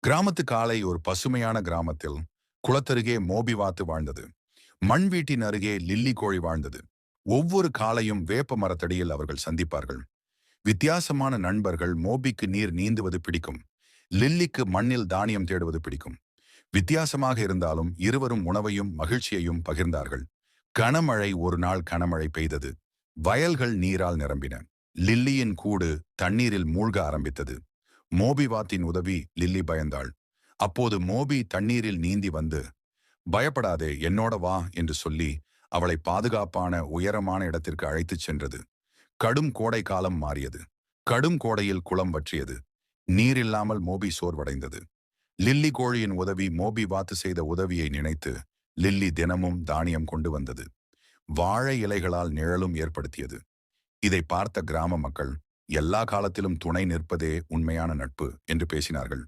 கிராமத்து காலை ஒரு பசுமையான கிராமத்தில் குளத்தருகே மோபி வாத்து வாழ்ந்தது. மண் வீட்டின் அருகே லில்லி கோழி வாழ்ந்தது. ஒவ்வொரு காலையும் வேப்ப மரத்தடியில் அவர்கள் சந்திப்பார்கள். வித்தியாசமான நண்பர்கள். மோபிக்கு நீர் நீந்துவது பிடிக்கும். லில்லிக்கு மண்ணில் தானியம் தேடுவது பிடிக்கும். வித்தியாசமாக இருந்தாலும் இருவரும் உணவையும் மகிழ்ச்சியையும் பகிர்ந்தார்கள். கனமழை ஒரு நாள் கனமழை பெய்தது. வயல்கள் நீரால் நிரம்பின. லில்லியின் கூடு தண்ணீரில் மூழ்க ஆரம்பித்தது. மோபி வாத்தின் உதவி. லில்லி பயந்தாள். அப்போது மோபி தண்ணீரில் நீந்தி வந்து, பயப்படாதே, என்னோட வா என்று சொல்லி அவளை பாதுகாப்பான உயரமான இடத்திற்கு அழைத்துச் சென்றது. கடும் கோடை காலம் மாறியது. கடும் கோடையில் குளம் வற்றியது. நீரில்லாமல் மோபி சோர்வடைந்தது. லில்லி கோழியின் உதவி. மோபி வாத்து செய்த உதவியை நினைத்து லில்லி தினமும் தானியம் கொண்டு வந்தது. வாழை இலைகளால் நிழலும் ஏற்படுத்தியது. இதை பார்த்த கிராம மக்கள், எல்லா காலத்திலும் துணை நிற்பதே உண்மையான நட்பு என்று பேசினார்கள்.